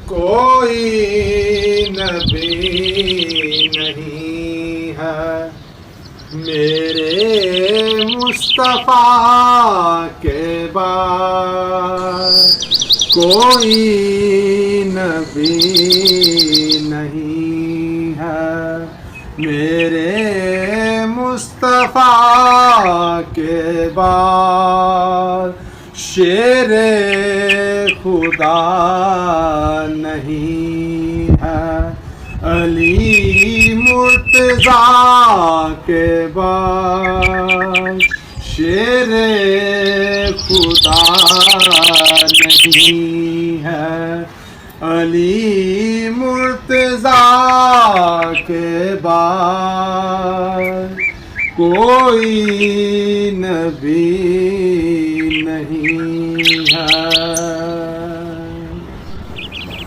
کوئی نبی نہیں ہے میرے مصطفیٰ کے بعد، کوئی نبی نہیں ہے میرے مصطفیٰ کے بعد، شیر خدا نہیں ہے علی مرتضیٰ کے بعد، شیر خدا نہیں ہے علی مرتضیٰ کے بعد، کوئی نبی نہیں ہے